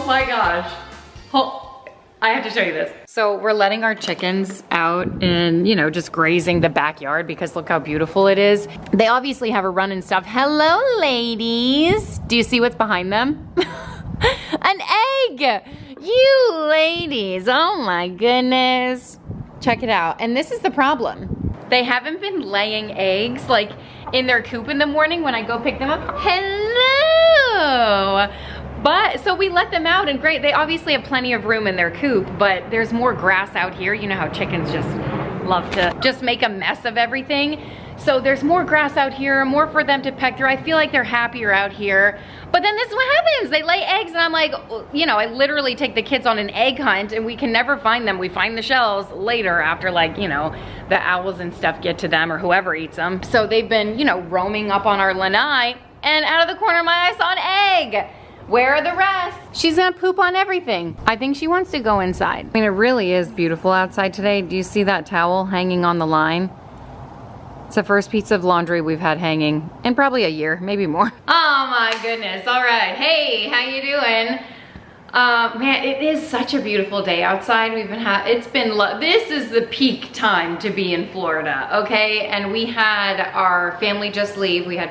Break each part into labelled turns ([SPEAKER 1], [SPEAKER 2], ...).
[SPEAKER 1] my gosh. I have to show you this. So we're letting our chickens out and, you know, just grazing the backyard because look how beautiful it is. They obviously have a run and stuff. Hello, ladies. Do you see what's behind them? An egg. You ladies, oh my goodness. Check it out. And this is the problem. They haven't been laying eggs like in their coop in the morning when I go pick them up. Hello. But, so we let them out and great, they obviously have plenty of room in their coop, but there's more grass out here. You know how chickens just love to just make a mess of everything. So there's more grass out here, more for them to peck through. I feel like they're happier out here. But then this is what happens. They lay eggs and I'm like, you know, I literally take the kids on an egg hunt and we can never find them. We find the shells later after like, you know, the owls and stuff get to them or whoever eats them. So they've been, you know, roaming up on our lanai and out of the corner of my eye I saw an egg. Where are the rest? She's gonna poop on everything. I think she wants to go inside. I mean, it really is beautiful outside today. Do you see that towel hanging on the line? It's the first piece of laundry we've had hanging in probably a year, maybe more. Oh my goodness, all right. Hey, how you doing? Man, it is such a beautiful day outside. This is the peak time to be in Florida, okay? And we had our family just leave. We had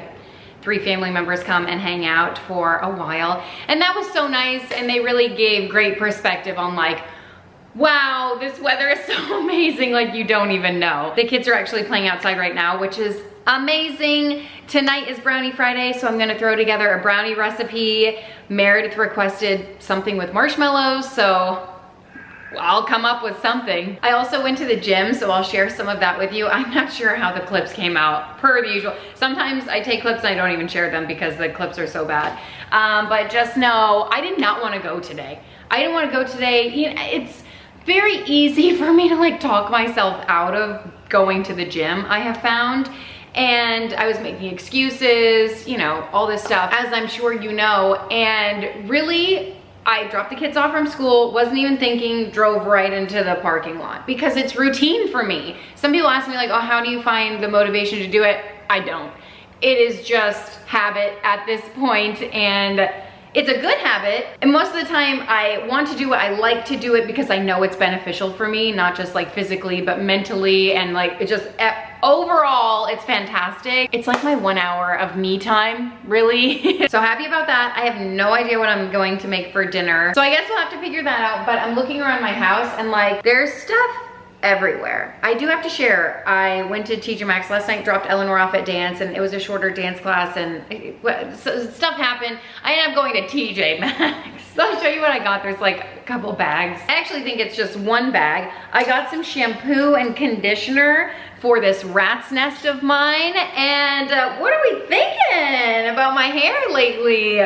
[SPEAKER 1] 3 family members come and hang out for a while. And that was so nice. And they really gave great perspective on like, wow, this weather is so amazing, like you don't even know. The kids are actually playing outside right now, which is amazing. Tonight is Brownie Friday, so I'm gonna throw together a brownie recipe. Meredith requested something with marshmallows, so I'll come up with something. I also went to the gym, so I'll share some of that with you. I'm not sure how the clips came out, per the usual. Sometimes I take clips and I don't even share them because the clips are so bad. But just know, I did not want to go today. I didn't want to go today. You know, it's very easy for me to like talk myself out of going to the gym, I have found. And I was making excuses, you know, all this stuff, as I'm sure you know, and really, I dropped the kids off from school, wasn't even thinking, drove right into the parking lot because it's routine for me. Some people ask me like, oh, how do you find the motivation to do it? I don't. It is just habit at this point, and it's a good habit. And most of the time I want to do it, I like to do it because I know it's beneficial for me, not just like physically, but mentally, and like it just, overall, it's fantastic. It's like my 1 hour of me time, really. So happy about that. I have no idea what I'm going to make for dinner. So I guess we'll have to figure that out, but I'm looking around my house and like, there's stuff everywhere. I do have to share, I went to TJ Maxx last night, dropped Eleanor off at dance, and it was a shorter dance class, and so stuff happened. I ended up going to TJ Maxx. So I'll show you what I got. There's like a couple bags. I actually think it's just one bag. I got some shampoo and conditioner for this rat's nest of mine, and what are we thinking about my hair lately?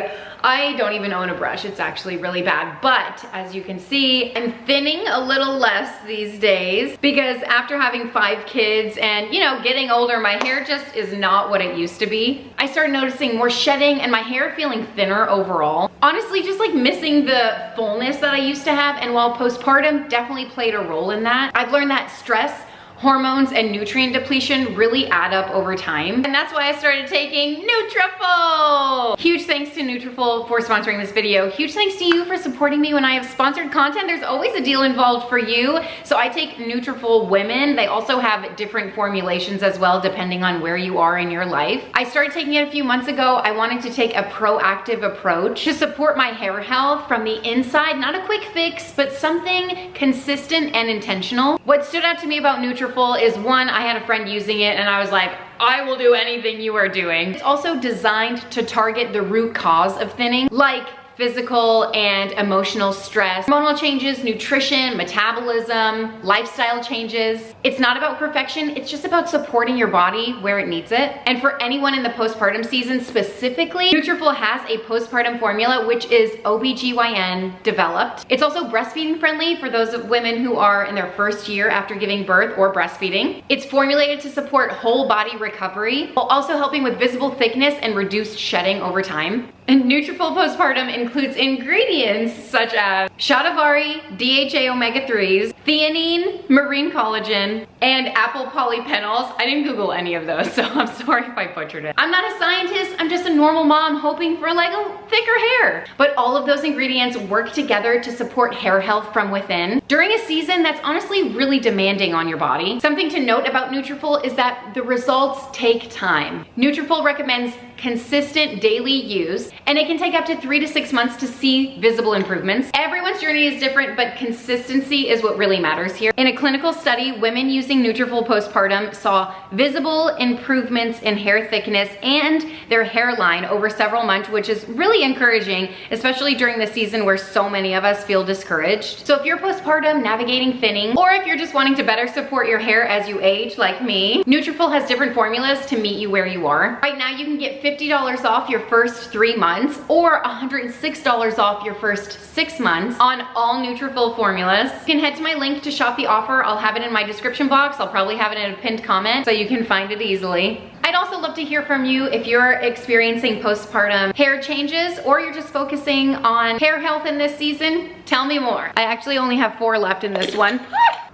[SPEAKER 1] I don't even own a brush. It's actually really bad. But as you can see, I'm thinning a little less these days because after having 5 kids and, you know, getting older, my hair just is not what it used to be. I started noticing more shedding and my hair feeling thinner overall. Honestly, just like missing the fullness that I used to have. And while postpartum definitely played a role in that, I've learned that stress, hormones, and nutrient depletion really add up over time. And that's why I started taking Nutrafol. Huge thanks to Nutrafol for sponsoring this video. Huge thanks to you for supporting me when I have sponsored content. There's always a deal involved for you. So I take Nutrafol Women. They also have different formulations as well, depending on where you are in your life. I started taking it a few months ago. I wanted to take a proactive approach to support my hair health from the inside. Not a quick fix, but something consistent and intentional. What stood out to me about Nutrafol is one, I had a friend using it and I was like, I will do anything you are doing. It's also designed to target the root cause of thinning, like physical and emotional stress, hormonal changes, nutrition, metabolism, lifestyle changes. It's not about perfection, it's just about supporting your body where it needs it. And for anyone in the postpartum season specifically, Nutrafol has a postpartum formula which is OBGYN developed. It's also breastfeeding friendly for those women who are in their first year after giving birth or breastfeeding. It's formulated to support whole body recovery while also helping with visible thickness and reduced shedding over time. And Nutrafol Postpartum includes ingredients such as shatavari, DHA omega-3s, theanine, marine collagen, and apple polyphenols. I didn't Google any of those, so I'm sorry if I butchered it. I'm not a scientist, I'm just a normal mom hoping for like a thicker hair. But all of those ingredients work together to support hair health from within during a season that's honestly really demanding on your body. Something to note about Nutrafol is that the results take time. Nutrafol recommends consistent daily use, and it can take up to 3 to 6 months to see visible improvements. Everyone's journey is different, but consistency is what really matters here. In a clinical study, women using Nutrafol Postpartum saw visible improvements in hair thickness and their hairline over several months, which is really encouraging, especially during the season where so many of us feel discouraged. So if you're postpartum navigating thinning, or if you're just wanting to better support your hair as you age like me, Nutrafol has different formulas to meet you where you are. Right now you can get $50 off your first 3 months or $106 off your first 6 months on all Nutrafol formulas. You can head to my link to shop the offer. I'll have it in my description box. I'll probably have it in a pinned comment so you can find it easily. I'd also love to hear from you if you're experiencing postpartum hair changes or you're just focusing on hair health in this season. Tell me more. I actually only have 4 left in this one.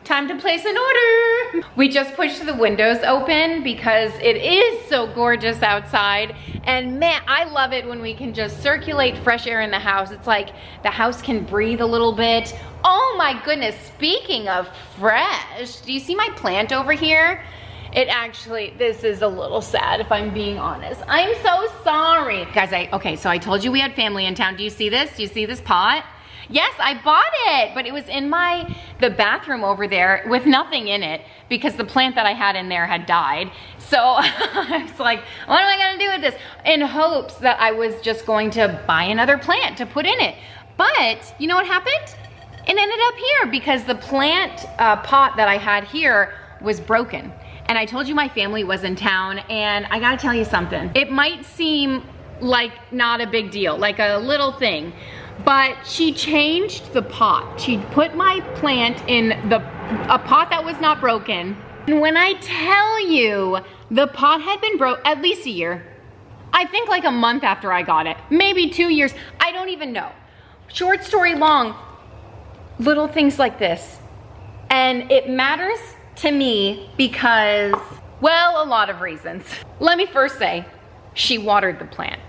[SPEAKER 1] Time to place an order. We just pushed the windows open because it is so gorgeous outside. And man, I love it when we can just circulate fresh air in the house. It's like the house can breathe a little bit. Oh my goodness, speaking of fresh, do you see my plant over here? It actually, this is a little sad if I'm being honest. I'm so sorry. Guys, okay, so I told you we had family in town. Do you see this? Do you see this pot? Yes, I bought it, but it was in the bathroom over there with nothing in it because the plant that I had in there had died. So I was like, what am I gonna do with this? In hopes that I was just going to buy another plant to put in it. But you know what happened? It ended up here because the plant pot that I had here was broken. And I told you my family was in town, and I gotta tell you something. It might seem like not a big deal, like a little thing, but she changed the pot. She put my plant in a pot that was not broken. And when I tell you, the pot had been broke at least a year. I think like a month after I got it, maybe 2 years, I don't even know. Short story long, little things like this. And it matters to me because, well, a lot of reasons. Let me first say, she watered the plant.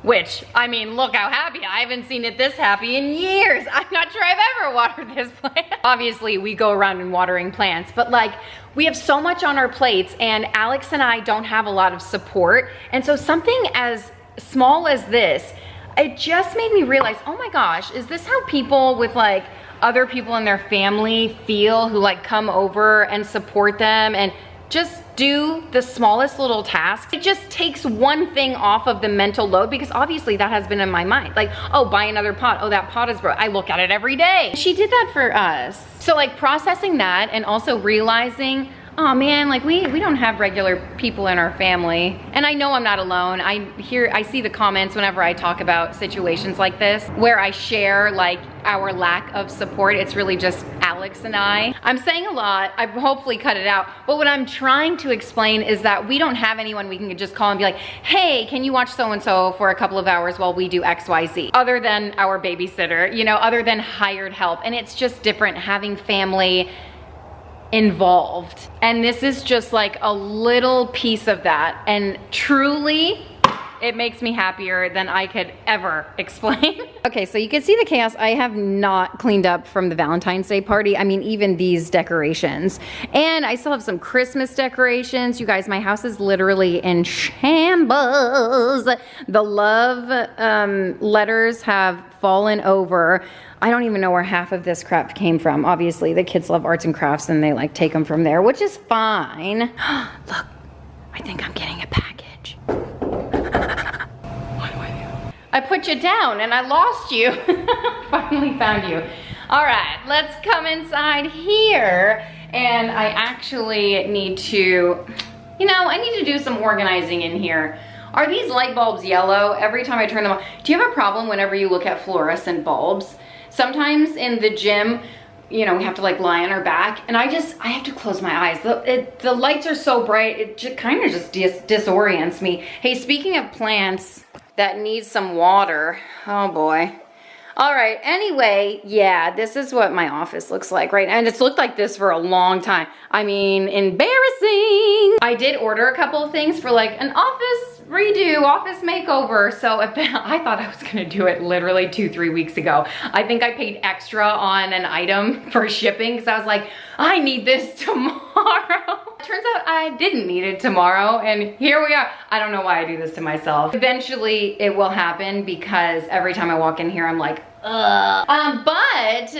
[SPEAKER 1] Which, I mean, look how happy. I haven't seen it this happy in years. I'm not sure I've ever watered this plant. Obviously, we go around and watering plants, but like, we have so much on our plates and Alex and I don't have a lot of support. And so something as small as this, it just made me realize, oh my gosh, is this how people with like other people in their family feel who like come over and support them and just do the smallest little tasks? It just takes one thing off of the mental load because obviously that has been in my mind. Like, oh, buy another pot. Oh, that pot is broke. I look at it every day. She did that for us. So like processing that and also realizing, oh man, like we don't have regular people in our family. And I know I'm not alone. I see the comments whenever I talk about situations like this where I share like our lack of support. It's really just Alex and I. I'm saying a lot. I hopefully cut it out. But what I'm trying to explain is that we don't have anyone we can just call and be like, hey, can you watch so-and-so for a couple of hours while we do XYZ? Other than our babysitter, you know, other than hired help. And it's just different having family involved. And this is just like a little piece of that. And truly, it makes me happier than I could ever explain. Okay, so you can see the chaos. I have not cleaned up from the Valentine's Day party. I mean, even these decorations. And I still have some Christmas decorations. You guys, my house is literally in shambles. The love letters have fallen over. I don't even know where half of this crap came from. Obviously, the kids love arts and crafts and they like take them from there, which is fine. Look, I think I'm getting a package. What do I do? I put you down and I lost you. Finally found you. All right, let's come inside here. And I actually need to, I need to do some organizing in here. Are these light bulbs yellow every time I turn them on? Do you have a problem whenever you look at fluorescent bulbs? Sometimes in the gym, we have to like lie on our back and I have to close my eyes. The lights are so bright, it kind of just disorients me. Hey, speaking of plants, that needs some water. Oh boy. All right, anyway, yeah, this is what my office looks like right now. And it's looked like this for a long time. I mean, embarrassing. I did order a couple of things for like an office redo, office makeover. So I thought I was gonna do it literally 2-3 weeks ago. I think I paid extra on an item for shipping because I was like, I need this tomorrow. Turns out I didn't need it tomorrow, and here we are. I don't know why I do this to myself. Eventually it will happen because every time I walk in here I'm like, ugh. But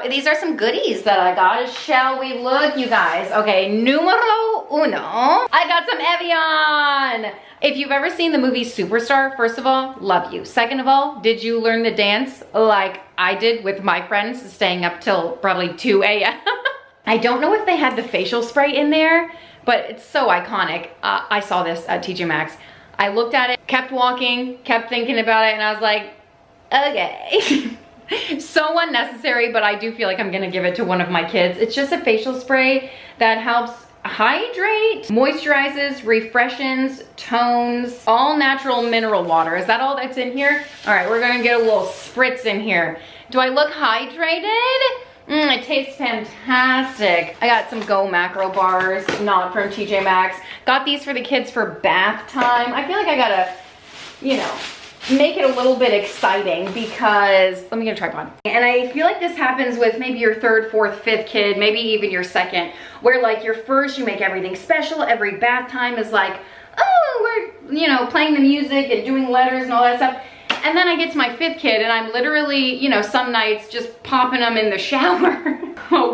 [SPEAKER 1] these are some goodies that I got. Shall we look, you guys? Okay, numero uno. I got some Evian. If you've ever seen the movie Superstar, first of all, love you. Second of all, did you learn the dance like I did with my friends, staying up till probably 2 a.m.? I don't know if they had the facial spray in there, but it's so iconic. I saw this at TJ Maxx. I looked at it, kept walking, kept thinking about it, and I was like, okay. So unnecessary, but I do feel like I'm gonna give it to one of my kids. It's just a facial spray that helps hydrate, moisturizes, refreshes, tones, all natural mineral water. Is that all that's in here? All right, we're gonna get a little spritz in here. Do I look hydrated? It tastes fantastic. I got some Go Macro bars, not from TJ Maxx. Got these for the kids for bath time. I feel like I gotta, you know, make it a little bit exciting because, let me get a tripod. And I feel like this happens with maybe your third, fourth, fifth kid, maybe even your second, where like your first, you make everything special. Every bath time is like, oh, we're, you know, playing the music and doing letters and all that stuff. And then I get to my fifth kid and I'm literally, you know, some nights just popping them in the shower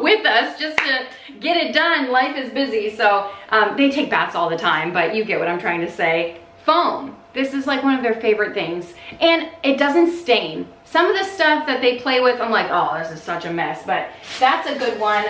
[SPEAKER 1] with us just to get it done. Life is busy. So they take baths all the time, but you get what I'm trying to say. Foam. This is like one of their favorite things. And it doesn't stain. Some of the stuff that they play with, I'm like, oh, this is such a mess, but that's a good one.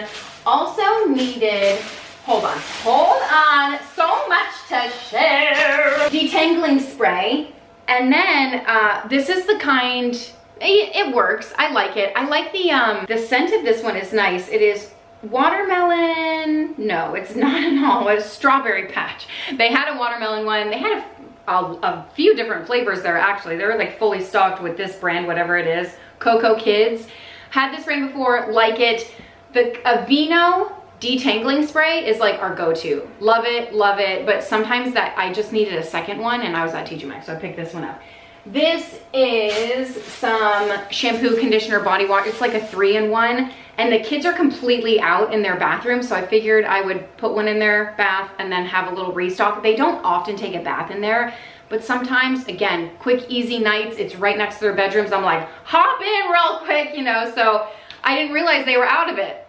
[SPEAKER 1] Also needed, hold on, so much to share. Detangling spray. And then this is the kind, it works. I like it. I like the scent of this one is nice. It is watermelon. No, it's not at all. It's strawberry patch. They had a watermelon one. They had a few different flavors there actually. They were like fully stocked with this brand, whatever it is. Cocoa Kids. Had this brand before, like it. The Aveeno detangling spray is like our go-to. Love it, but sometimes that I just needed a second one and I was at TJ Maxx, so I picked this one up. This is some shampoo, conditioner, body wash. It's like a 3-in-1, and the kids are completely out in their bathroom, so I figured I would put one in their bath and then have a little restock. They don't often take a bath in there, but sometimes, again, quick, easy nights, it's right next to their bedrooms. I'm like, hop in real quick, you know, so I didn't realize they were out of it.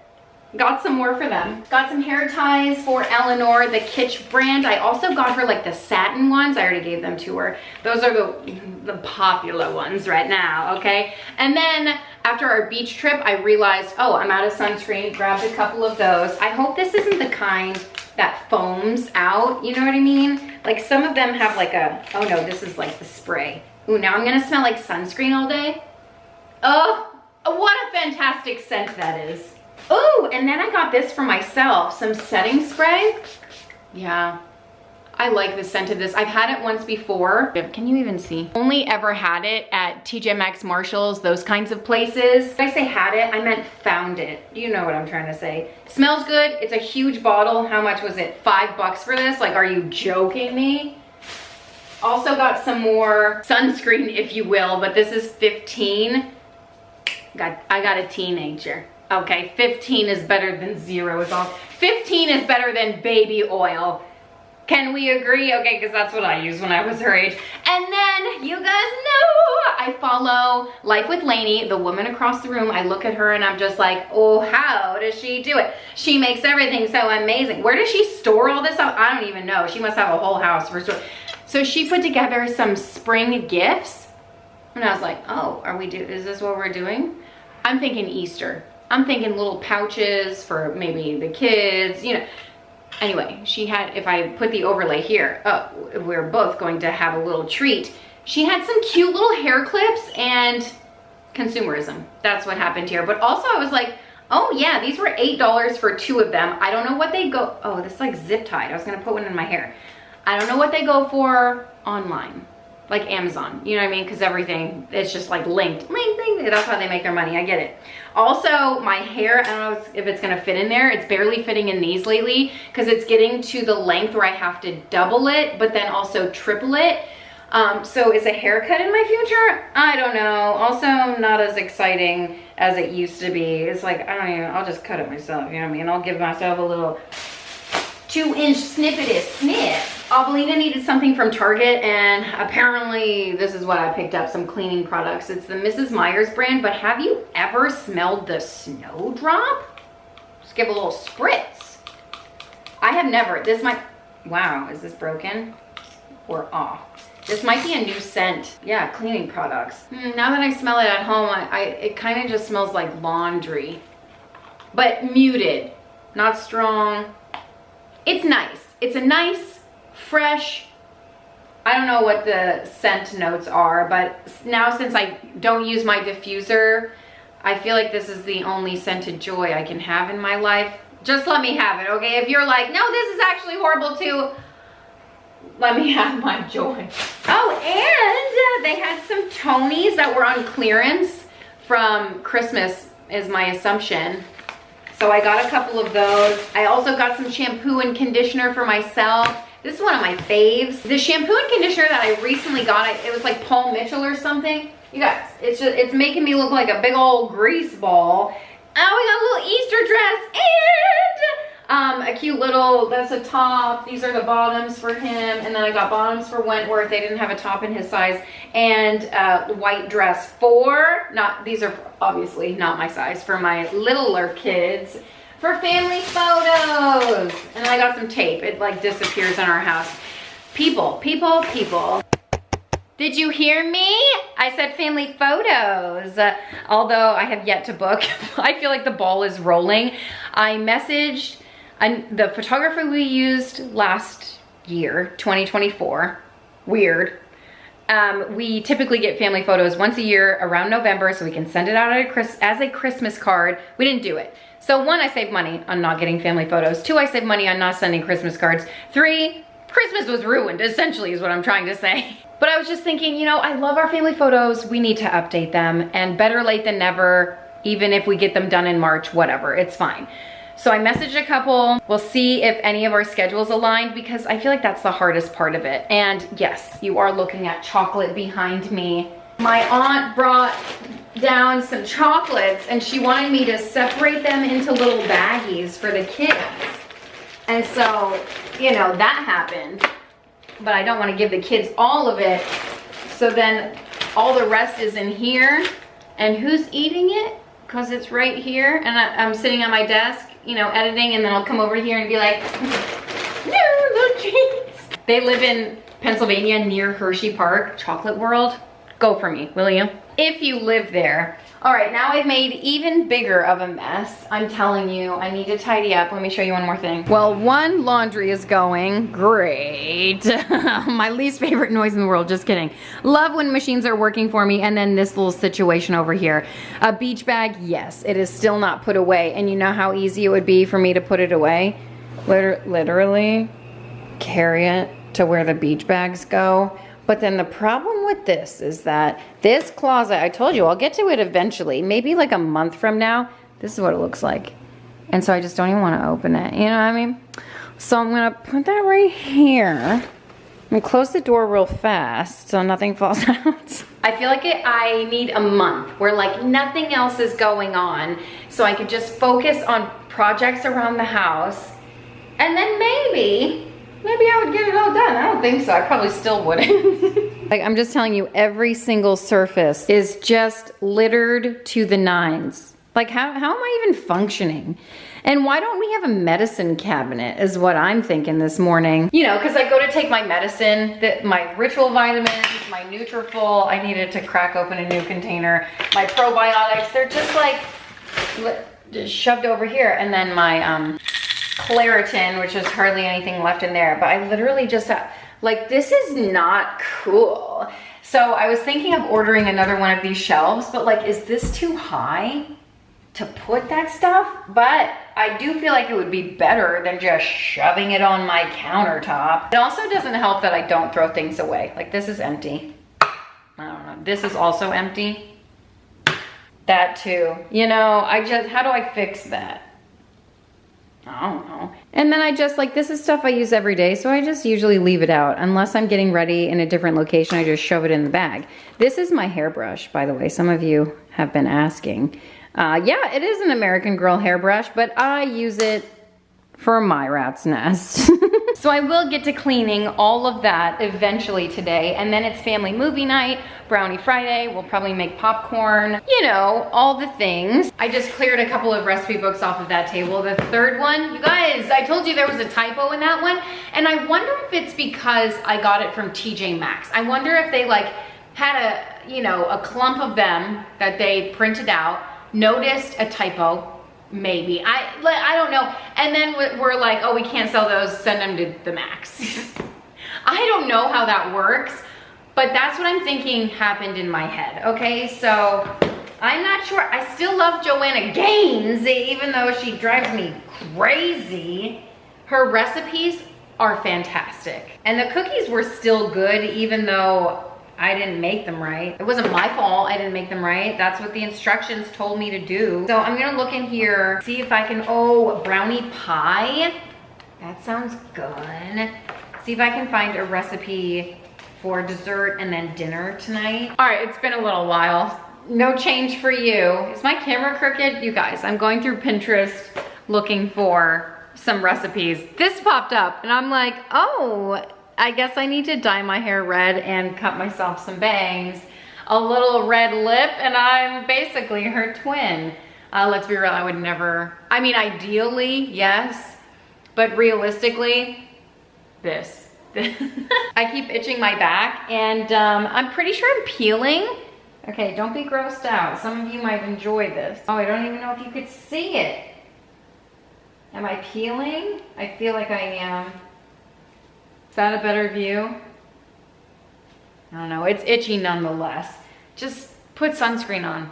[SPEAKER 1] Got some more for them. Got some hair ties for Eleanor, the Kitsch brand. I also got her like the satin ones. I already gave them to her. Those are the popular ones right now, okay? And then after our beach trip, I realized, oh, I'm out of sunscreen. Grabbed a couple of those. I hope this isn't the kind that foams out, you know what I mean? Like some of them have like a, oh no, this is like the spray. Ooh, now I'm gonna smell like sunscreen all day. Oh, what a fantastic scent that is. Oh, and then I got this for myself, some setting spray. Yeah, I like the scent of this. I've had it once before. Can you even see? Only ever had it at TJ Maxx, Marshalls, those kinds of places. When I say had it, I meant found it. You know what I'm trying to say. Smells good. It's a huge bottle. How much was it? $5 for this? Like, are you joking me? Also got some more sunscreen, if you will, but this is 15. I got a teenager. Okay, 15 is better than 0. It's all 15 is better than baby oil. Can we agree? Okay, because that's what I used when I was her age. And then you guys know I follow Life with Lainey, the woman across the room. I look at her and I'm just like, oh, how does she do it? She makes everything so amazing. Where does she store all this stuff? I don't even know. She must have a whole house for store. So she put together some spring gifts. And I was like, oh, is this what we're doing? I'm thinking Easter. I'm thinking little pouches for maybe the kids, you know. Anyway, she had, if I put the overlay here, oh, we're both going to have a little treat. She had some cute little hair clips and consumerism. That's what happened here. But also I was like, oh yeah, these were $8 for 2 of them. I don't know what they go, oh, this is like zip tied. I was gonna put one in my hair. I don't know what they go for online. like Amazon, you know what I mean? Because everything, it's just like linked. That's how they make their money, I get it. Also, my hair, I don't know if it's gonna fit in there. It's barely fitting in these lately because it's getting to the length where I have to double it, but then also triple it. So is a haircut in my future? I don't know. Also, not as exciting as it used to be. It's like, I don't even, I'll just cut it myself, you know what I mean? I'll give myself a little 2-inch snippety snip. Avelina needed something from Target, and apparently this is what I picked up, some cleaning products. It's the Mrs. Meyer's brand, but have you ever smelled the snowdrop? Just give a little spritz. I have never. This might, wow, is this broken or off? This might be a new scent. Yeah, cleaning products. Now that I smell it at home, it kind of just smells like laundry, but muted, not strong. It's nice. It's a nice, fresh, I don't know what the scent notes are, but now since I don't use my diffuser, I feel like this is the only scented joy I can have in my life. Just let me have it, okay? If you're like, no, this is actually horrible too, let me have my joy. Oh, and they had some Tonys that were on clearance from Christmas, is my assumption. So I got a couple of those. I also got some shampoo and conditioner for myself. This is one of my faves. The shampoo and conditioner that I recently got, it was like Paul Mitchell or something. You guys, it's making me look like a big old grease ball. Oh, we got a little Easter dress and a cute little, that's a top. These are the bottoms for him. And then I got bottoms for Wentworth. They didn't have a top in his size. And white dress for, these are obviously not my size, for my littler kids, for family photos. And I got some tape. It like disappears in our house. People. Did you hear me? I said family photos. Although I have yet to book. I feel like the ball is rolling. I messaged the photographer we used last year, 2024. Weird. We typically get family photos once a year around November so we can send it out as a Christmas card. We didn't do it. So 1, I saved money on not getting family photos. 2, I saved money on not sending Christmas cards. 3, Christmas was ruined, essentially is what I'm trying to say. But I was just thinking, you know, I love our family photos. We need to update them, and better late than never, even if we get them done in March, whatever, it's fine. So I messaged a couple. We'll see if any of our schedules aligned because I feel like that's the hardest part of it. And yes, you are looking at chocolate behind me. My aunt brought down some chocolates and she wanted me to separate them into little baggies for the kids. And so, you know, that happened, but I don't want to give the kids all of it. So then all the rest is in here, and who's eating it? Because it's right here, and I'm sitting on my desk, you know, editing, and then I'll come over here and be like, no, little treats. They live in Pennsylvania near Hershey Park, Chocolate World. Go for me, will you? If you live there. All right, now I've made even bigger of a mess. I'm telling you, I need to tidy up. Let me show you one more thing. Well, one, laundry is going. Great. My least favorite noise in the world, just kidding. Love when machines are working for me. And then this little situation over here. A beach bag, yes, it is still not put away. And you know how easy it would be for me to put it away? Literally carry it to where the beach bags go. But then the problem with this is that this closet, I told you, I'll get to it eventually, maybe like a month from now. This is what it looks like. And so I just don't even want to open it, you know what I mean? So I'm gonna put that right here and close the door real fast so nothing falls out. I feel like I need a month where like nothing else is going on so I could just focus on projects around the house, and then maybe I would get it all done. I don't think so. I probably still wouldn't. Like, I'm just telling you, every single surface is just littered to the nines. Like, how am I even functioning? And why don't we have a medicine cabinet is what I'm thinking this morning. You know, because I go to take my medicine, my ritual vitamins, my Nutrafol. I needed to crack open a new container. My probiotics, they're just like just shoved over here. And then my Claritin, which is hardly anything left in there, but I literally just like, this is not cool. So I was thinking of ordering another one of these shelves, but like, is this too high to put that stuff? But I do feel like it would be better than just shoving it on my countertop. It also doesn't help that I don't throw things away. Like, this is empty. This is also empty. That too. You know, how do I fix that? I don't know. And then I just like, this is stuff I use every day, so I just usually leave it out. Unless I'm getting ready in a different location, I just shove it in the bag. This is my hairbrush, by the way. Some of you have been asking. Yeah, it is an American Girl hairbrush, but I use it for my rat's nest. So I will get to cleaning all of that eventually today, and then it's family movie night, brownie Friday, we'll probably make popcorn, you know, all the things. I just cleared a couple of recipe books off of that table. The third one, you guys, I told you there was a typo in that one, and I wonder if it's because I got it from TJ Maxx. I wonder if they like had a, you know, a clump of them that they printed out, noticed a typo, maybe, I don't know, and then we're like, oh, we can't sell those, send them to the Max. I don't know how that works, but that's what I'm thinking happened in my head, okay? So I'm not sure. I still love Joanna Gaines, even though she drives me crazy. Her recipes are fantastic, and the cookies were still good even though I didn't make them right. It wasn't my fault I didn't make them right. That's what the instructions told me to do. So I'm gonna look in here, see if I can, oh, brownie pie. That sounds good. See if I can find a recipe for dessert and then dinner tonight. All right, it's been a little while. No change for you. Is my camera crooked? You guys, I'm going through Pinterest looking for some recipes. This popped up and I'm like, oh, I guess I need to dye my hair red and cut myself some bangs, a little red lip, and I'm basically her twin. Let's be real, I would never, I mean, ideally, yes, but realistically, this. I keep itching my back, and I'm pretty sure I'm peeling. Okay, don't be grossed out. Some of you might enjoy this. Oh, I don't even know if you could see it. Am I peeling? I feel like I am. Is that a better view? I don't know, it's itchy nonetheless. Just put sunscreen on,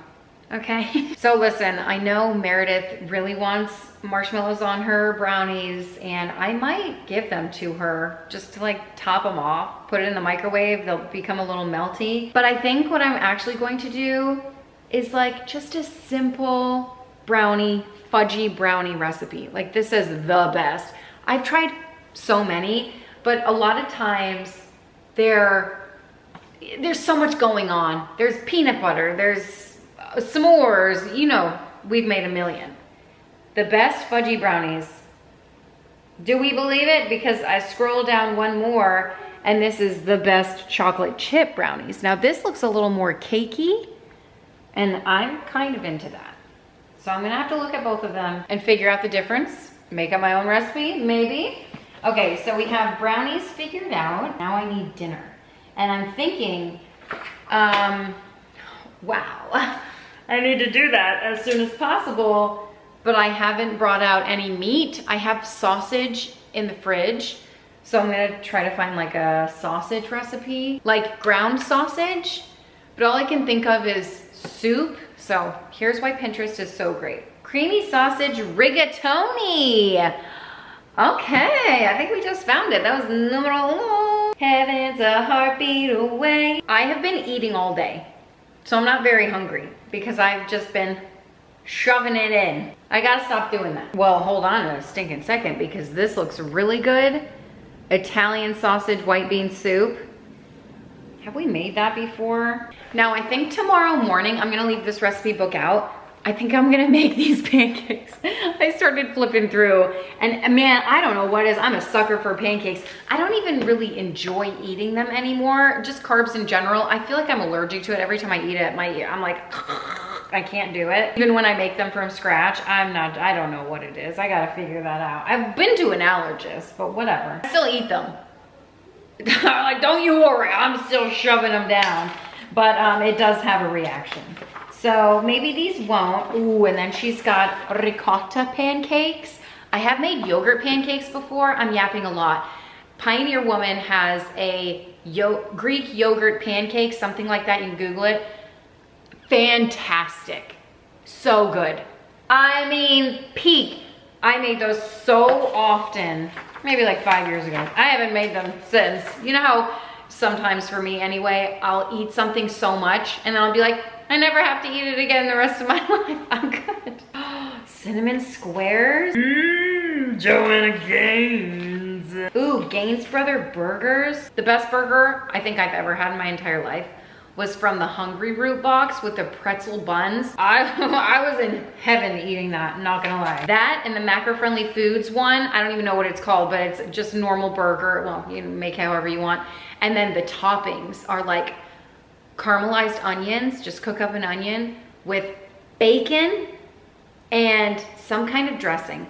[SPEAKER 1] okay? So listen, I know Meredith really wants marshmallows on her brownies, and I might give them to her just to like top them off, put it in the microwave, they'll become a little melty. But I think what I'm actually going to do is like just a simple brownie, fudgy brownie recipe. Like this is the best. I've tried so many, but a lot of times there's so much going on. There's peanut butter, there's s'mores, you know, we've made a million. The best fudgy brownies. Do we believe it? Because I scroll down one more and this is the best chocolate chip brownies. Now this looks a little more cakey and I'm kind of into that. So I'm gonna have to look at both of them and figure out the difference. Make up my own recipe, maybe. Okay, so we have brownies figured out. Now I need dinner. And I'm thinking, wow, I need to do that as soon as possible, but I haven't brought out any meat. I have sausage in the fridge, so I'm gonna try to find like a sausage recipe, like ground sausage, but all I can think of is soup. So here's why Pinterest is so great. Creamy sausage rigatoni. Okay, I think we just found it. That was numero uno. Heaven's a heartbeat away. I have been eating all day, so I'm not very hungry because I've just been shoving it in. I gotta stop doing that. Well, hold on a stinking second because this looks really good. Italian sausage white bean soup. Have we made that before? Now, I think tomorrow morning, I'm gonna leave this recipe book out. I think I'm gonna make these pancakes. I started flipping through and man, I don't know what it is. I'm a sucker for pancakes. I don't even really enjoy eating them anymore, just carbs in general. I feel like I'm allergic to it. Every time I eat it, I'm like, I can't do it. Even when I make them from scratch, I don't know what it is. I gotta figure that out. I've been to an allergist, but whatever. I still eat them. Like, don't you worry, I'm still shoving them down. But it does have a reaction. So maybe these won't. Ooh, and then she's got ricotta pancakes. I have made yogurt pancakes before. I'm yapping a lot. Pioneer Woman has a Greek yogurt pancake, something like that. You can Google it. Fantastic. So good. I mean, peak. I made those so often. Maybe like 5 years ago. I haven't made them since. You know how sometimes for me anyway. I'll eat something so much and then I'll be like, I never have to eat it again the rest of my life. I'm good. Cinnamon squares. Joanna Gaines. Ooh, Gaines Brother burgers. The best burger I think I've ever had in my entire life was from the Hungry Root box with the pretzel buns. I was in heaven eating that, I'm not gonna lie. That and the Macro Friendly Foods one, I don't even know what it's called, but it's just a normal burger. Well, you can make however you want. And then the toppings are like caramelized onions, just cook up an onion with bacon and some kind of dressing.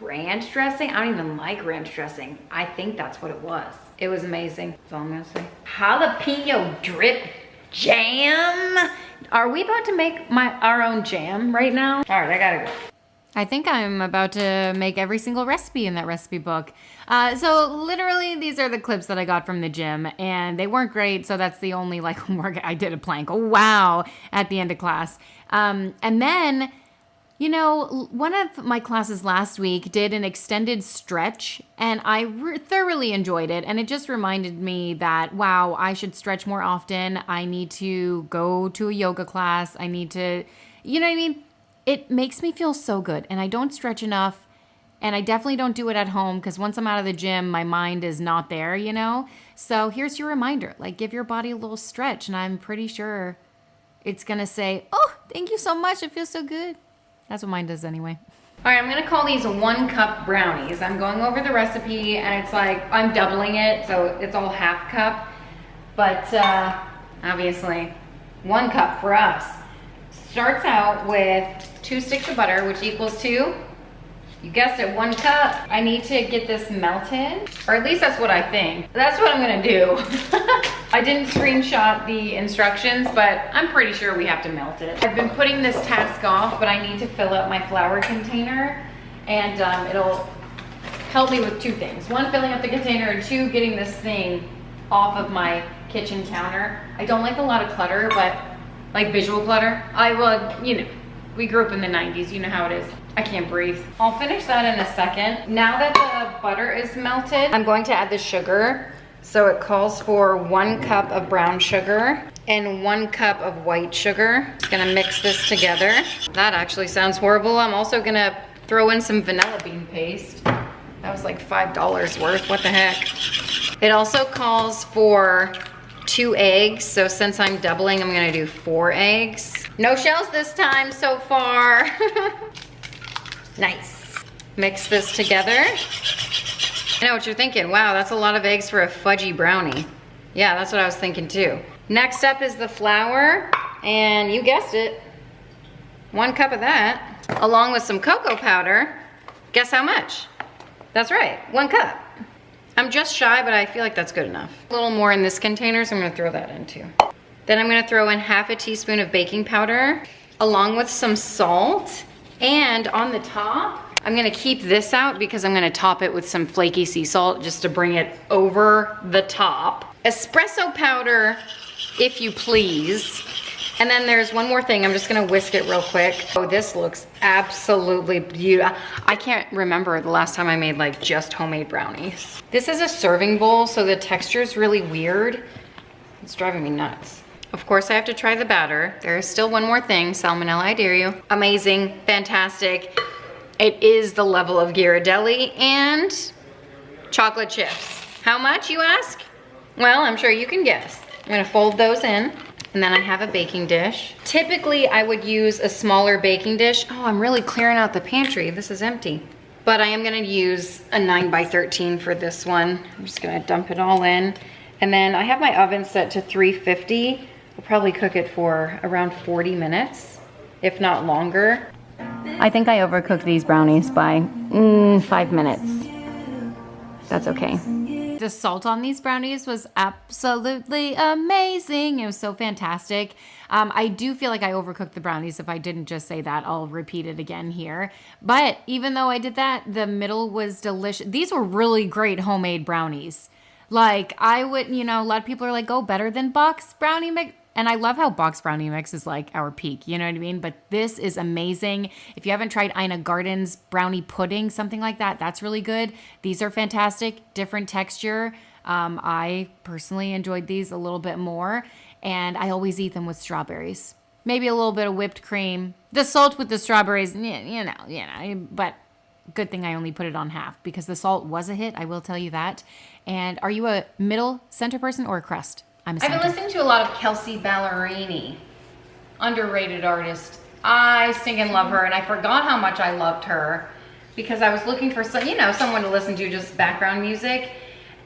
[SPEAKER 1] Ranch dressing? I don't even like ranch dressing. I think that's what it was. It was amazing. That's all I'm gonna say. Jalapeno drip jam. Are we about to make our own jam right now? All right, I gotta go. I think I'm about to make every single recipe in that recipe book. So literally these are the clips that I got from the gym and they weren't great. So that's the only like homework. I did a plank. Oh, wow. At the end of class. And then, you know, one of my classes last week did an extended stretch and I thoroughly enjoyed it. And it just reminded me that, wow, I should stretch more often. I need to go to a yoga class. I need to, you know what I mean? It makes me feel so good and I don't stretch enough and I definitely don't do it at home because once I'm out of the gym, my mind is not there, you know? So here's your reminder, like give your body a little stretch and I'm pretty sure it's gonna say, oh, thank you so much. It feels so good. That's what mine does anyway. All right, I'm gonna call these 1 cup brownies. I'm going over the recipe and it's like, I'm doubling it, so it's all half cup. But obviously, 1 cup for us. Starts out with 2 sticks of butter, which equals to, you guessed it, 1 cup. I need to get this melted, or at least that's what I think. That's what I'm gonna do. I didn't screenshot the instructions, but I'm pretty sure we have to melt it. I've been putting this task off, but I need to fill up my flour container, and it'll help me with 2 things. 1, filling up the container, and 2, getting this thing off of my kitchen counter. I don't like a lot of clutter, but like visual clutter. You know, we grew up in the 90s, you know how it is. I can't breathe. I'll finish that in a second. Now that the butter is melted, I'm going to add the sugar. So it calls for 1 cup of brown sugar and 1 cup of white sugar. Just gonna mix this together. That actually sounds horrible. I'm also gonna throw in some vanilla bean paste. That was like $5 worth, what the heck. It also calls for 2 eggs, so since I'm doubling, I'm gonna do 4 eggs. No shells this time so far. Nice. Mix this together. I know what you're thinking. Wow, that's a lot of eggs for a fudgy brownie. Yeah, that's what I was thinking too. Next up is the flour, and you guessed it, 1 cup of that, along with some cocoa powder. Guess how much? That's right, 1 cup. I'm just shy, but I feel like that's good enough. A little more in this container, so I'm gonna throw that in too. Then I'm gonna throw in ½ a teaspoon of baking powder, along with some salt. And on the top, I'm gonna keep this out because I'm gonna top it with some flaky sea salt just to bring it over the top. Espresso powder, if you please. And then there's one more thing. I'm just gonna whisk it real quick. Oh, this looks absolutely beautiful. I can't remember the last time I made like just homemade brownies. This is a serving bowl, so the texture is really weird. It's driving me nuts. Of course, I have to try the batter. There is still one more thing, salmonella, I dare you. Amazing, fantastic. It is the level of Ghirardelli and chocolate chips. How much, you ask? Well, I'm sure you can guess. I'm gonna fold those in. And then I have a baking dish. Typically, I would use a smaller baking dish. Oh, I'm really clearing out the pantry. This is empty. But I am gonna use a 9x13 for this one. I'm just gonna dump it all in. And then I have my oven set to 350. I'll probably cook it for around 40 minutes, if not longer. I think I overcooked these brownies by 5 minutes. That's okay. The salt on these brownies was absolutely amazing. It was so fantastic. I do feel like I overcooked the brownies. If I didn't just say that, I'll repeat it again here. But even though I did that, the middle was delicious. These were really great homemade brownies. Like I would, you know, a lot of people are like, oh, better than box brownie mix. And I love how box brownie mix is like our peak, you know what I mean? But this is amazing. If you haven't tried Ina Garten's brownie pudding, something like that, that's really good. These are fantastic, different texture. I personally enjoyed these a little bit more, and I always eat them with strawberries. Maybe a little bit of whipped cream. The salt with the strawberries, you know, but good thing I only put it on half because the salt was a hit, I will tell you that. And are you a middle center person or a crust? I'm a center. I've been listening to a lot of Kelsea Ballerini, underrated artist. I stinking love her, and I forgot how much I loved her because I was looking for some, you know, someone to listen to, just background music.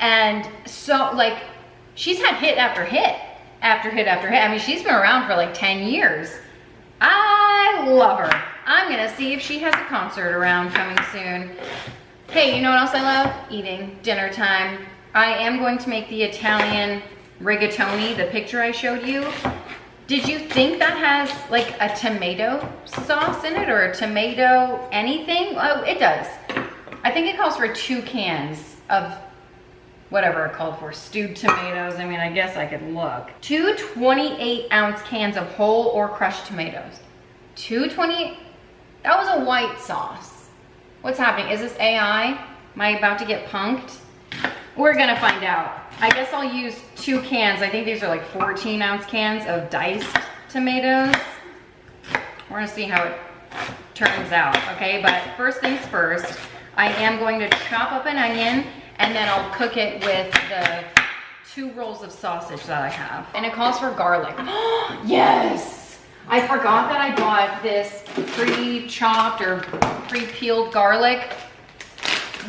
[SPEAKER 1] And so, like, she's had hit after hit after hit after hit. I mean, she's been around for like 10 years. I love her. I'm gonna see if she has a concert around coming soon. Hey, you know what else I love? Eating, dinner time. I am going to make the Italian rigatoni, the picture I showed you. Did you think that has like a tomato sauce in it or a tomato anything? Oh, it does. I think it calls for 2 cans of whatever it called for, stewed tomatoes. I mean, I guess I could look. 2 28-ounce cans of whole or crushed tomatoes. 220, that was a white sauce. What's happening? Is this AI? Am I about to get punked? We're gonna find out. I guess I'll use 2 cans. I think these are like 14-ounce cans of diced tomatoes. We're gonna see how it turns out, okay? But first things first, I am going to chop up an onion and then I'll cook it with the 2 rolls of sausage that I have. And it calls for garlic. Yes! I forgot that I bought this pre-chopped or pre-peeled garlic.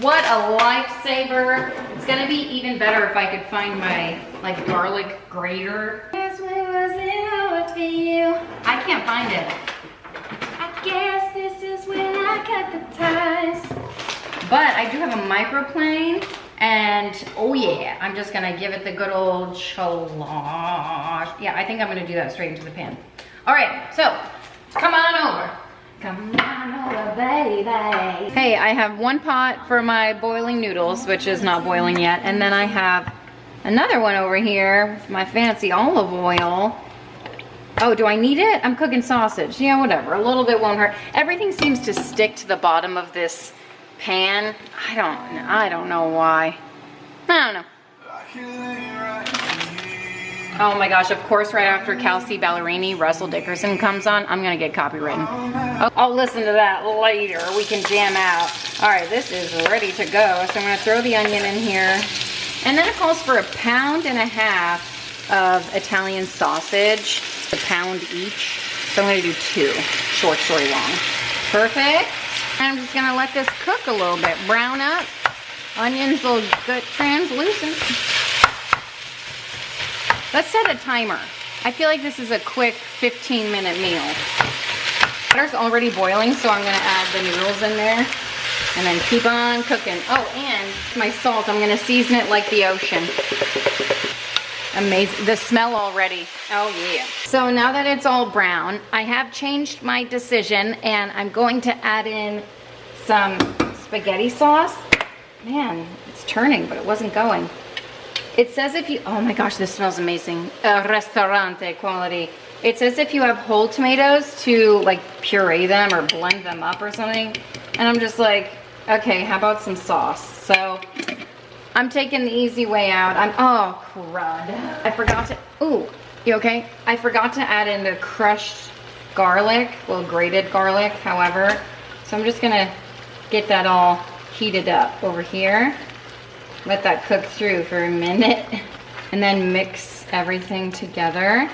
[SPEAKER 1] What a lifesaver. It's gonna be even better if I could find my like garlic grater. I can't find it. I guess this is when I cut the ties. But I do have a microplane and oh yeah, I'm just gonna give it the good old cholash. Yeah, I think I'm gonna do that straight into the pan. All right, so come on over. Come on over, baby. Hey, I have 1 pot for my boiling noodles, which is not boiling yet. And then I have another one over here with my fancy olive oil. Oh, do I need it? I'm cooking sausage. Yeah, whatever. A little bit won't hurt. Everything seems to stick to the bottom of this pan. I don't know why. I don't know. Oh my gosh, of course, right after Kelsea Ballerini, Russell Dickerson comes on, I'm gonna get copywritten. I'll listen to that later. We can jam out. All right, this is ready to go. So I'm gonna throw the onion in here. And then it calls for 1.5 pounds of Italian sausage, a pound each. So I'm gonna do 2, short story long. Perfect. And I'm just gonna let this cook a little bit, brown up. Onions will get translucent. Let's set a timer. I feel like this is a quick 15-minute meal. Butter's already boiling, so I'm gonna add the noodles in there and then keep on cooking. Oh, and my salt, I'm gonna season it like the ocean. Amazing, the smell already. Oh yeah. So now that it's all brown, I have changed my decision and I'm going to add in some spaghetti sauce. Man, it's turning, but it wasn't going. It says if you, oh my gosh, this smells amazing. Restaurante quality. It says if you have whole tomatoes to like puree them or blend them up or something. And I'm just like, okay, how about some sauce? So I'm taking the easy way out. Oh crud. I forgot to, ooh, you okay? I forgot to add in the crushed garlic, well grated garlic, however. So I'm just gonna get that all heated up over here. Let that cook through for a minute and then mix everything together.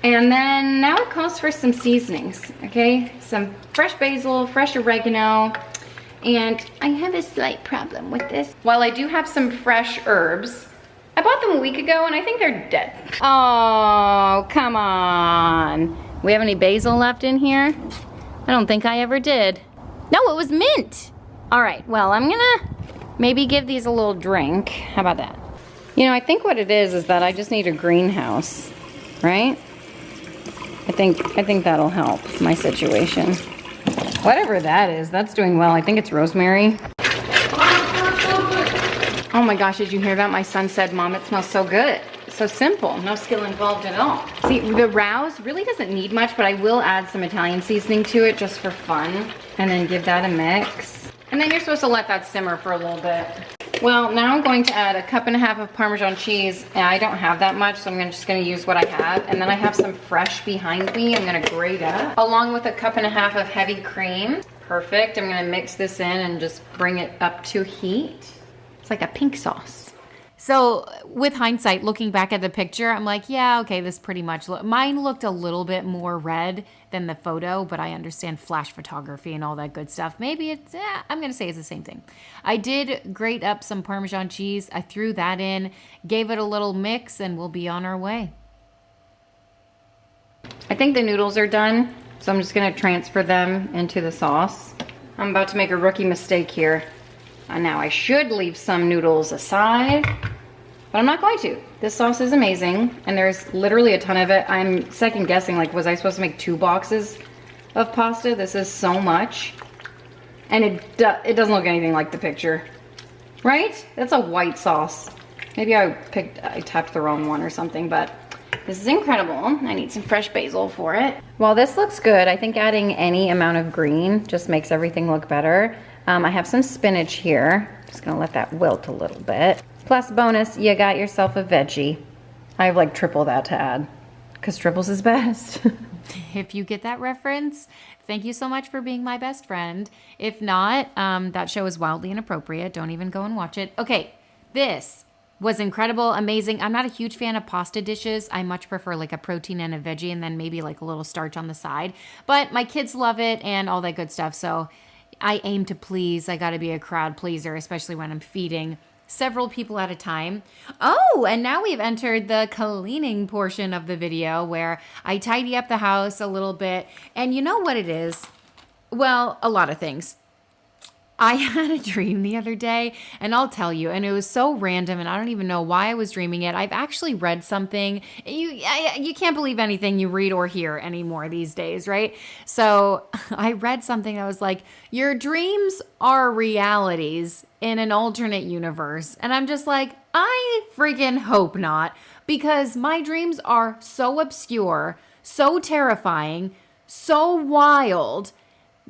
[SPEAKER 1] And then now it calls for some seasonings, okay? Some fresh basil, fresh oregano, and I have a slight problem with this. While I do have some fresh herbs, I bought them a week ago and I think they're dead. Oh, come on. We have any basil left in here? I don't think I ever did. No, it was mint. All right, well, I'm gonna maybe give these a little drink. How about that? You know, I think what it is that I just need a greenhouse, right? I think that'll help my situation. Whatever that is, that's doing well. I think it's rosemary. Oh my gosh, did you hear that? My son said, Mom, it smells so good. So simple, no skill involved at all. See, the rouse really doesn't need much, but I will add some Italian seasoning to it just for fun, and then give that a mix. And then you're supposed to let that simmer for a little bit. Well, now I'm going to add a cup and a half of Parmesan cheese. And I don't have that much, so I'm just gonna use what I have. And then I have some fresh behind me. I'm gonna grate up, along with a cup and a half of heavy cream. Perfect. I'm gonna mix this in and just bring it up to heat. It's like a pink sauce. So with hindsight, looking back at the picture, I'm like, yeah, okay, this pretty much, mine looked a little bit more red than the photo, but I understand flash photography and all that good stuff. Maybe it's, I'm going to say it's the same thing. I did grate up some Parmesan cheese. I threw that in, gave it a little mix, and we'll be on our way. I think the noodles are done, so I'm just going to transfer them into the sauce. I'm about to make a rookie mistake here. Now I should leave some noodles aside, but I'm not going to. This sauce is amazing, and there's literally a ton of it. I'm second guessing, like, was I supposed to make 2 boxes of pasta? This is so much. And it doesn't look anything like the picture, right? That's a white sauce. Maybe I tapped the wrong one or something, but this is incredible. I need some fresh basil for it. While this looks good, I think adding any amount of green just makes everything look better. I have some spinach here. Just gonna let that wilt a little bit. Plus bonus, you got yourself a veggie. I have like triple that to add, because triples is best. If you get that reference, thank you so much for being my best friend. If not, that show is wildly inappropriate. Don't even go and watch it. Okay, this was incredible, amazing. I'm not a huge fan of pasta dishes. I much prefer like a protein and a veggie and then maybe like a little starch on the side. But my kids love it and all that good stuff, so I aim to please. I gotta be a crowd pleaser, especially when I'm feeding several people at a time. Oh, and now we've entered the cleaning portion of the video where I tidy up the house a little bit. And you know what it is? Well, a lot of things. I had a dream the other day, and I'll tell you, and it was so random, and I don't even know why I was dreaming it. I've actually read something. You can't believe anything you read or hear anymore these days, right? So I read something that was like, your dreams are realities in an alternate universe. And I'm just like, I freaking hope not, because my dreams are so obscure, so terrifying, so wild,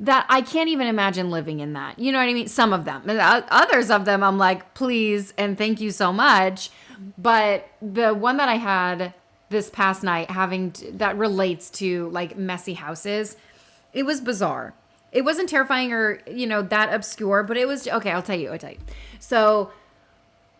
[SPEAKER 1] that I can't even imagine living in that. You know what I mean? Some of them. Others of them, I'm like, please and thank you so much. But the one that I had this past night, that relates to like messy houses, it was bizarre. It wasn't terrifying or, that obscure, but it was, okay, I'll tell you. So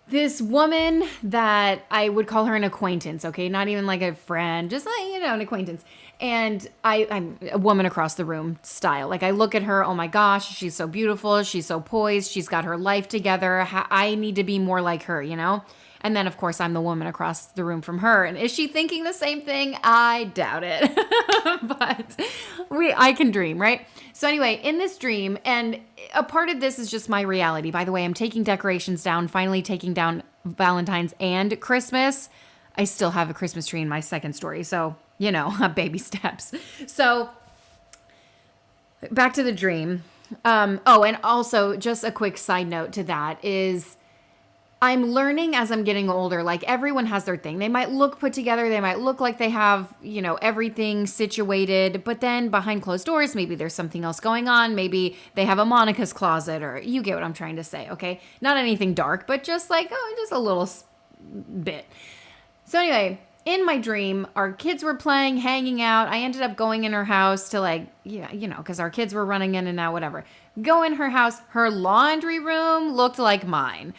[SPEAKER 1] this woman that I would call her an acquaintance, okay? Not even like a friend, just like, an acquaintance. And I'm a woman across the room style. Like I look at her, oh my gosh, she's so beautiful. She's so poised. She's got her life together. I need to be more like her, And then of course I'm the woman across the room from her. And is she thinking the same thing? I doubt it. But I can dream, right? So anyway, in this dream, and a part of this is just my reality. By the way, I'm taking decorations down, finally taking down Valentine's and Christmas. I still have a Christmas tree in my second story. So, baby steps. So back to the dream. And also just a quick side note to that is I'm learning as I'm getting older, like everyone has their thing. They might look put together. They might look like they have, everything situated, but then behind closed doors, maybe there's something else going on. Maybe they have a Monica's closet, or you get what I'm trying to say. Okay. Not anything dark, but just like, just a little bit. So anyway, in my dream, our kids were playing, hanging out. I ended up going in her house to because our kids were running in and out, whatever. Go in her house. Her laundry room looked like mine.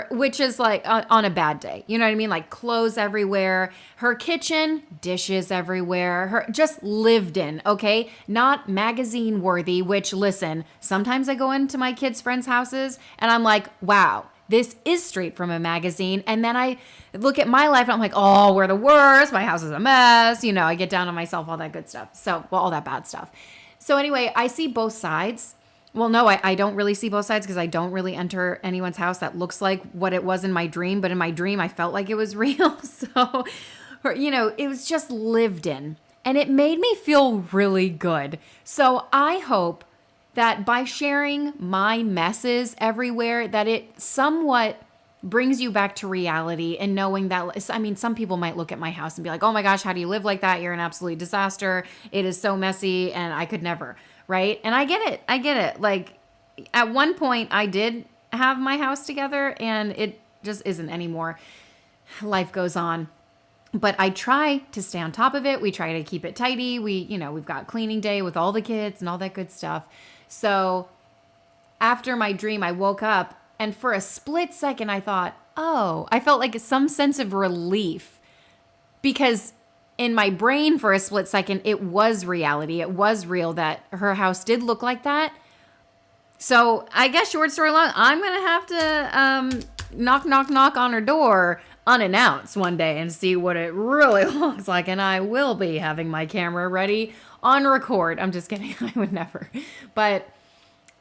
[SPEAKER 1] Which is like on a bad day. You know what I mean? Like clothes everywhere. Her kitchen, dishes everywhere. Just lived in, okay? Not magazine worthy, which listen, sometimes I go into my kids' friends' houses and I'm like, wow. This is straight from a magazine. And then I look at my life and I'm like, oh, we're the worst. My house is a mess. I get down on myself, all that good stuff. So, all that bad stuff. So anyway, I see both sides. Well, no, I don't really see both sides because I don't really enter anyone's house that looks like what it was in my dream. But in my dream, I felt like it was real. So, it was just lived in. And it made me feel really good. So I hope that by sharing my messes everywhere, that it somewhat brings you back to reality and knowing that, some people might look at my house and be like, oh my gosh, how do you live like that? You're an absolute disaster. It is so messy and I could never, right? And I get it. Like at one point I did have my house together, and it just isn't anymore. Life goes on. But I try to stay on top of it. We try to keep it tidy. We've got cleaning day with all the kids and all that good stuff. So after my dream, I woke up, and for a split second, I thought, oh, I felt like some sense of relief, because in my brain for a split second, it was reality. It was real that her house did look like that. So I guess short story long, I'm going to have to knock on her door unannounced one day and see what it really looks like. And I will be having my camera ready on record. I'm just kidding. I would never. But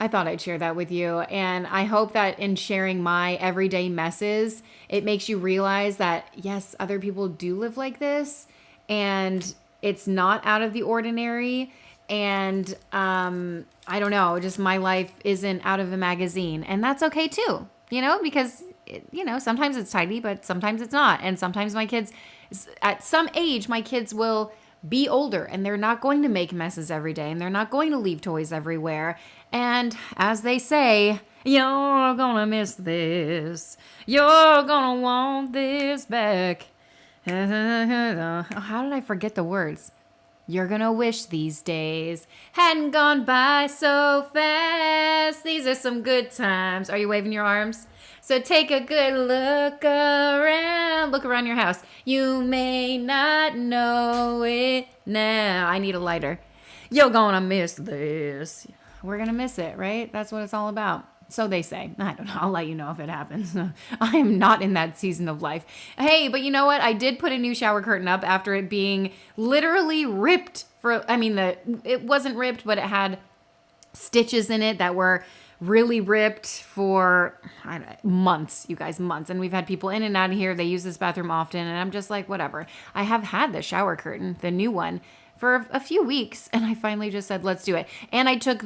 [SPEAKER 1] I thought I'd share that with you. And I hope that in sharing my everyday messes, it makes you realize that, yes, other people do live like this, and it's not out of the ordinary. And I don't know, just my life isn't out of a magazine. And that's okay too, because, sometimes it's tidy, but sometimes it's not. And sometimes my kids, at some age, my kids will be older, and they're not going to make messes every day, and they're not going to leave toys everywhere. And as they say, you're gonna miss this. You're gonna want this back. How did I forget the words? You're gonna wish these days hadn't gone by so fast. These are some good times. Are you waving your arms? So take a good look around. Look around your house. You may not know it now. I need a lighter. You're gonna miss this. We're gonna miss it, right? That's what it's all about. So they say. I don't know. I'll let you know if it happens. I am not in that season of life. Hey, but you know what? I did put a new shower curtain up after it being literally ripped it wasn't ripped, but it had stitches in it that were really ripped for months, you guys, months. And we've had people in and out of here. They use this bathroom often. And I'm just like, whatever. I have had the shower curtain, the new one, for a few weeks. And I finally just said, let's do it. And I took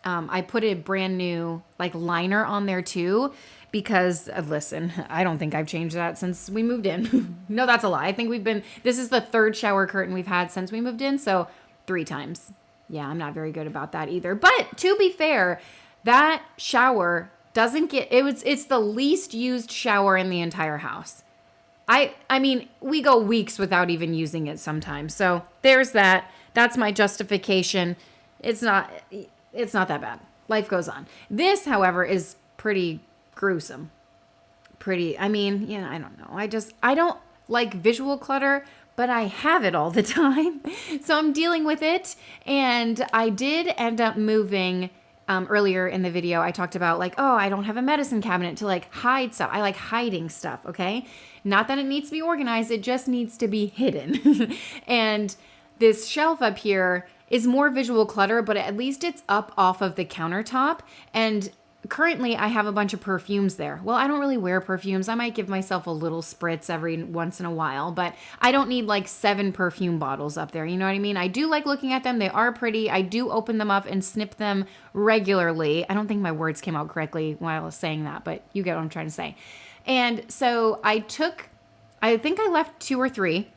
[SPEAKER 1] I put a brand new liner on there too, because listen, I don't think I've changed that since we moved in. No, that's a lie. I think this is the third shower curtain we've had since we moved in. So 3 times. Yeah, I'm not very good about that either. But to be fair, that shower it's the least used shower in the entire house. I mean, we go weeks without even using it sometimes. So there's that. That's my justification. It's not that bad. Life goes on. This, however, is pretty gruesome. I don't know. I don't like visual clutter, but I have it all the time. So I'm dealing with it. And I did end up moving. Earlier in the video, I talked about I don't have a medicine cabinet to hide stuff. I like hiding stuff, okay? Not that it needs to be organized. It just needs to be hidden. And this shelf up here is more visual clutter, but at least it's up off of the countertop. And currently I have a bunch of perfumes there. Well, I don't really wear perfumes. I might give myself a little spritz every once in a while, but I don't need 7 perfume bottles up there. You know what I mean? I do like looking at them. They are pretty. I do open them up and snip them regularly. I don't think my words came out correctly while I was saying that, but you get what I'm trying to say. And so I think I left 2 or 3,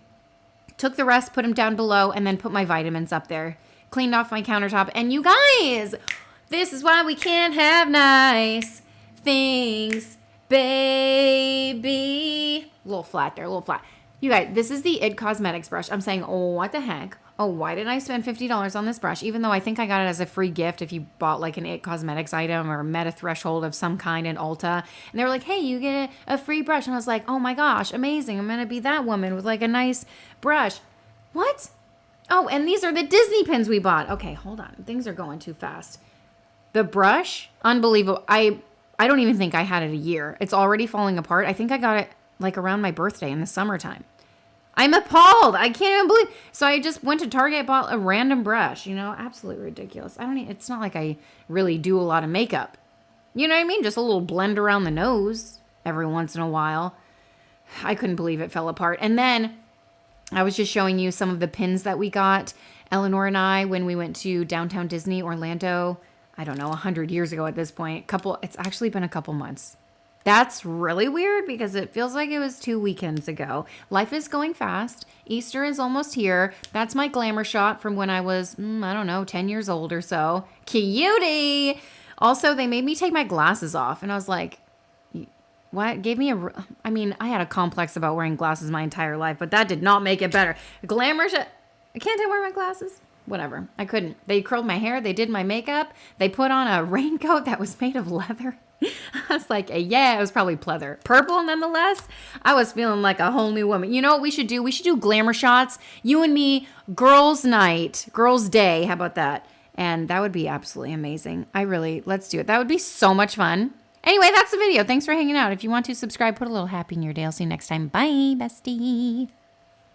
[SPEAKER 1] took the rest, put them down below, and then put my vitamins up there. Cleaned off my countertop. And you guys, this is why we can't have nice things, baby. A little flat there, a little flat. You guys, this is the It Cosmetics brush. I'm saying, oh, what the heck? Oh, why did I spend $50 on this brush? Even though I think I got it as a free gift if you bought an It Cosmetics item or met a threshold of some kind in Ulta. And they were like, hey, you get a free brush. And I was like, oh my gosh, amazing. I'm going to be that woman with a nice brush. What? Oh, and these are the Disney pins we bought. Okay, hold on. Things are going too fast. The brush, unbelievable. I don't even think I had it a year. It's already falling apart. I think I got it around my birthday in the summertime. I'm appalled. I can't even believe. So I just went to Target, bought a random brush, absolutely ridiculous. It's not like I really do a lot of makeup. You know what I mean? Just a little blend around the nose every once in a while. I couldn't believe it fell apart. And then I was just showing you some of the pins that we got, Eleanor and I, when we went to downtown Disney, Orlando. I don't know, 100 years ago at this point. It's actually been a couple months. That's really weird because it feels like it was 2 weekends ago. Life is going fast. Easter is almost here. That's my glamour shot from when I was, 10 years old or so. Cutie! Also, they made me take my glasses off, and I was like, what? Gave me I mean, I had a complex about wearing glasses my entire life, but that did not make it better. Glamour can't I wear my glasses? Whatever. I couldn't. They curled my hair. They did my makeup. They put on a raincoat that was made of leather. I was like, yeah, it was probably pleather. Purple, nonetheless. I was feeling like a whole new woman. You know what we should do? We should do glamour shots. You and me, girls' night, girls' day. How about that? And that would be absolutely amazing. Let's do it. That would be so much fun. Anyway, that's the video. Thanks for hanging out. If you want to subscribe, put a little happy in your day. I'll see you next time. Bye, bestie.